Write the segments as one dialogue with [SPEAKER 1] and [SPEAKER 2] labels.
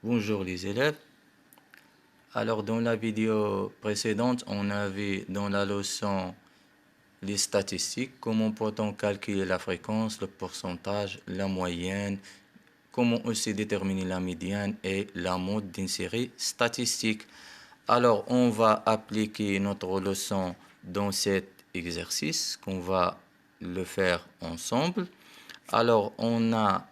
[SPEAKER 1] Bonjour les élèves. Alors dans la vidéo précédente, on avait dans la leçon les statistiques, comment peut-on calculer la fréquence, le pourcentage, la moyenne, comment aussi déterminer la médiane et la mode d'une série statistique. Alors on va appliquer notre leçon dans cet exercice qu'on va le faire ensemble. Alors on a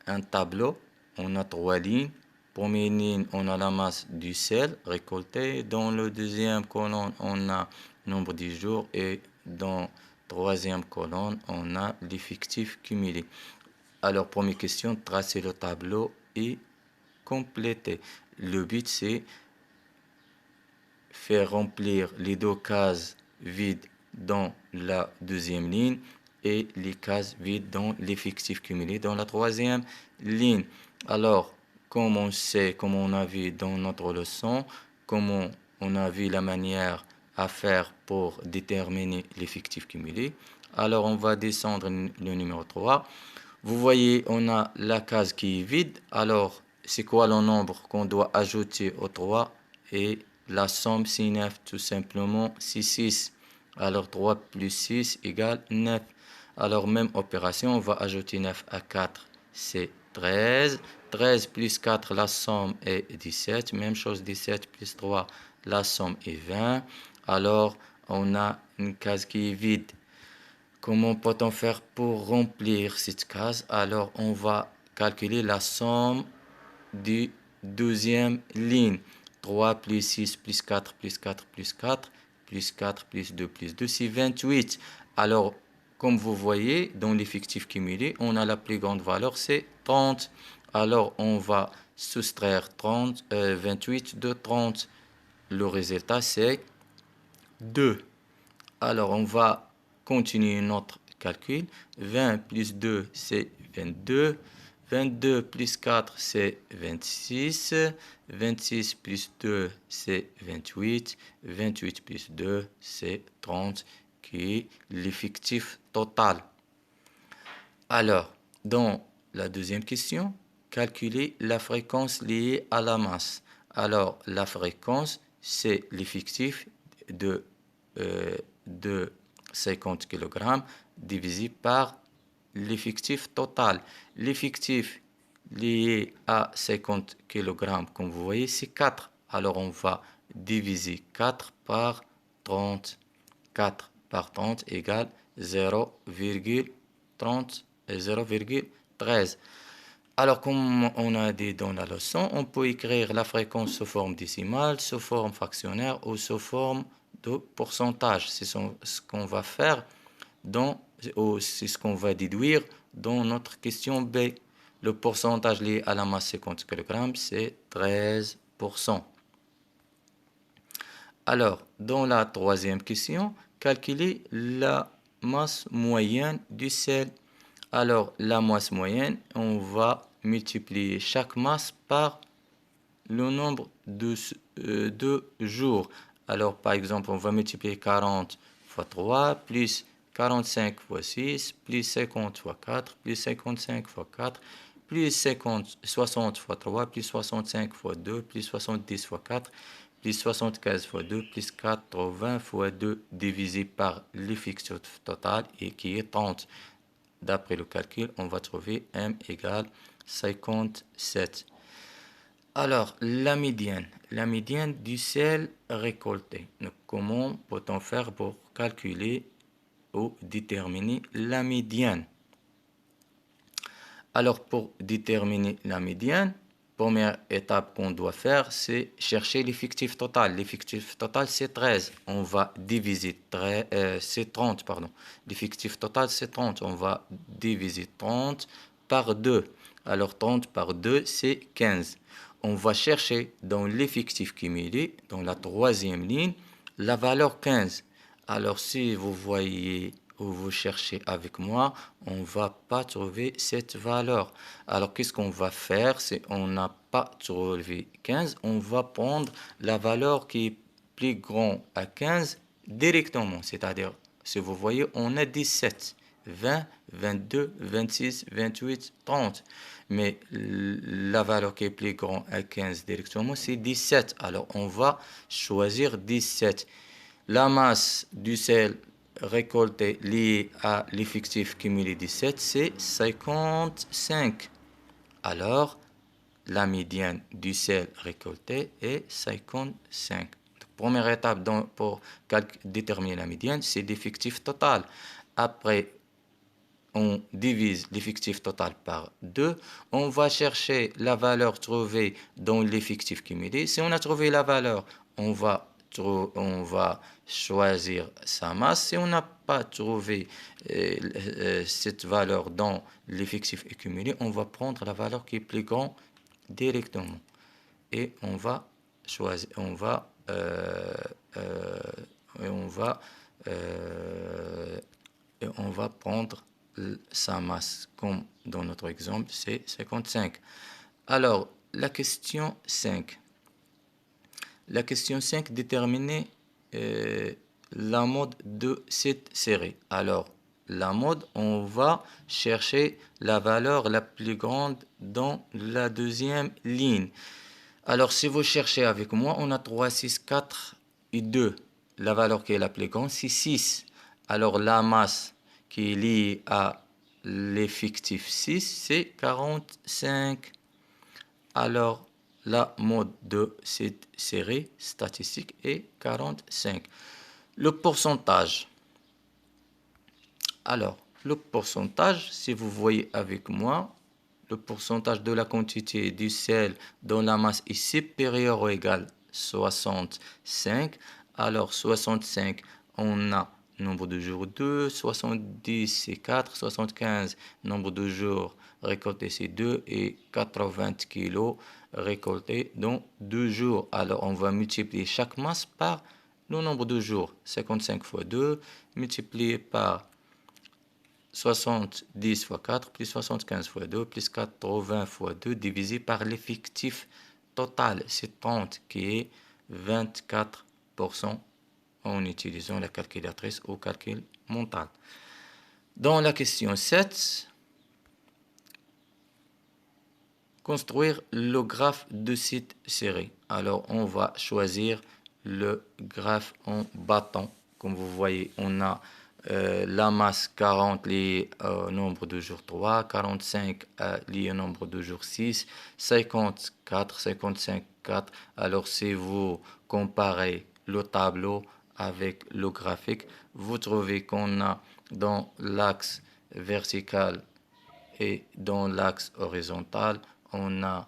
[SPEAKER 1] un tableau, on a trois lignes. Première ligne, on a la masse du sel récolté. Dans le deuxième colonne, on a le nombre de jours. Et dans la troisième colonne, on a l'effectif cumulé. Alors, première question, tracer le tableau et compléter. Le but, c'est faire remplir les deux cases vides dans la deuxième ligne et les cases vides dans l'effectif cumulé dans la troisième ligne. Alors, comme on sait, comme on a vu dans notre leçon, comment on a vu la manière à faire pour déterminer l'effectif cumulé. Alors, on va descendre le numéro 3. Vous voyez, on a la case qui est vide. Alors, c'est quoi le nombre qu'on doit ajouter au 3? Et la somme, c'est 9, tout simplement, c'est 6. Alors, 3 plus 6 égale 9. Alors, même opération, on va ajouter 9 à 4, c'est 13. 13 plus 4, la somme est 17. Même chose, 17 plus 3, la somme est 20. Alors, on a une case qui est vide. Comment peut-on faire pour remplir cette case? Alors, on va calculer la somme du deuxième ligne. 3 plus 6 plus 4 plus 4 plus 4 plus 4 plus 2 plus 2, c'est 28. Alors, comme vous voyez, dans l'effectif cumulé, on a la plus grande valeur, c'est 30. Alors, on va soustraire 28 de 30. Le résultat, c'est 2. Alors, on va continuer notre calcul. 20 plus 2, c'est 22. 22 plus 4, c'est 26. 26 plus 2, c'est 28. 28 plus 2, c'est 30, qui est l'effectif total. Alors, dans la deuxième question, calculer la fréquence liée à la masse. Alors, la fréquence, c'est l'effectif de 50 kg divisé par l'effectif total. L'effectif lié à 50 kg, comme vous voyez, c'est 4. Alors, on va diviser 4 par 30. 4 par 30 égale 0,30 et 0,13. Alors, comme on a dit dans la leçon, on peut écrire la fréquence sous forme décimale, sous forme fractionnaire ou sous forme de pourcentage. C'est ce qu'on va faire c'est ce qu'on va déduire dans notre question B. Le pourcentage lié à la masse 50 kg, c'est 13%. Alors, dans la troisième question, calculer la masse moyenne du sel. Alors, la masse moyenne, on va multiplier chaque masse par le nombre de jours. Alors, par exemple, on va multiplier 40 fois 3, plus 45 fois 6, plus 50 fois 4, plus 55 fois 4, plus 60 fois 3, plus 65 fois 2, plus 70 fois 4, plus 75 fois 2, plus 80 fois 2, divisé par l'effectif total, et qui est 30. D'après le calcul, on va trouver M égale 57. Alors, la médiane du sel récolté. Donc, comment peut-on faire pour calculer ou déterminer la médiane? Alors, pour déterminer la médiane, première étape qu'on doit faire, c'est chercher l'effectif total. L'effectif total, c'est 13. On va diviser c'est 30, pardon. L'effectif total, c'est 30. On va diviser 30 par 2. Alors, 30 par 2, c'est 15. On va chercher dans l'effectif cumulé, dans la troisième ligne, la valeur 15. Alors, si vous voyez ou vous cherchez avec moi, on ne va pas trouver cette valeur. Alors, qu'est-ce qu'on va faire? Si on n'a pas trouvé 15, on va prendre la valeur qui est plus grande à 15 directement. C'est-à-dire, si vous voyez, on a 17. 20 22, 26, 28, 30. Mais la valeur qui est plus grande à 15 directement, c'est 17. Alors, on va choisir 17. La masse du sel récolté liée à l'effectif cumulé 17, c'est 55. Alors, la médiane du sel récolté est 55. Donc, première étape pour déterminer la médiane, c'est l'effectif total. Après, on divise l'effectif total par 2. On va chercher la valeur trouvée dans l'effectif cumulé. Si on a trouvé la valeur, on va choisir sa masse. Si on n'a pas trouvé cette valeur dans l'effectif cumulé, on va prendre la valeur qui est plus grande directement. Et on va choisir, on va prendre sa masse, comme dans notre exemple, c'est 55. Alors, la question 5. La question 5, déterminer la mode de cette série. Alors, la mode, on va chercher la valeur la plus grande dans la deuxième ligne. Alors, si vous cherchez avec moi, on a 3, 6, 4 et 2. La valeur qui est la plus grande, c'est 6. Alors, la masse qui est liée à l'effectif 6, c'est 45. Alors, la mode de cette série statistique est 45. Le pourcentage. Alors, le pourcentage, si vous voyez avec moi, le pourcentage de la quantité du sel dans la masse est supérieur ou égal à 65. Alors, 65, on a nombre de jours 2, 70 c'est 4, 75 nombre de jours récoltés c'est 2 et 80 kilos récoltés dans 2 jours. Alors, on va multiplier chaque masse par le nombre de jours. 55 fois 2 multiplié par 70 fois 4 plus 75 fois 2 plus 80 fois 2 divisé par l'effectif total. C'est 30 qui est 24% en utilisant la calculatrice au calcul mental. Dans la question 7, construire le graphe de cette série. Alors, on va choisir le graphe en bâton. Comme vous voyez, on a la masse 40 liée au nombre de jours 3, 45 liée au nombre de jours 6, 54, 55, 4. Alors, si vous comparez le tableau avec le graphique, vous trouvez qu'on a dans l'axe vertical et dans l'axe horizontal, on a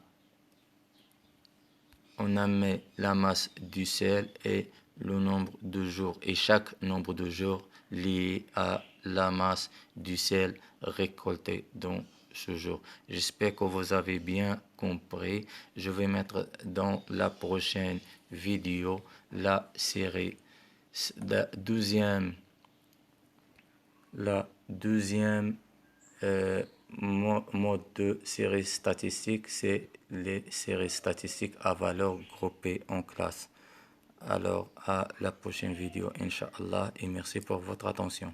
[SPEAKER 1] mis la masse du sel et le nombre de jours, et chaque nombre de jours lié à la masse du sel récolté dans ce jour. J'espère que vous avez bien compris. Je vais mettre dans la prochaine vidéo la série, la deuxième mode de série statistique, c'est les séries statistiques à valeur groupée en classe. Alors, à la prochaine vidéo, Inch'Allah, et merci pour votre attention.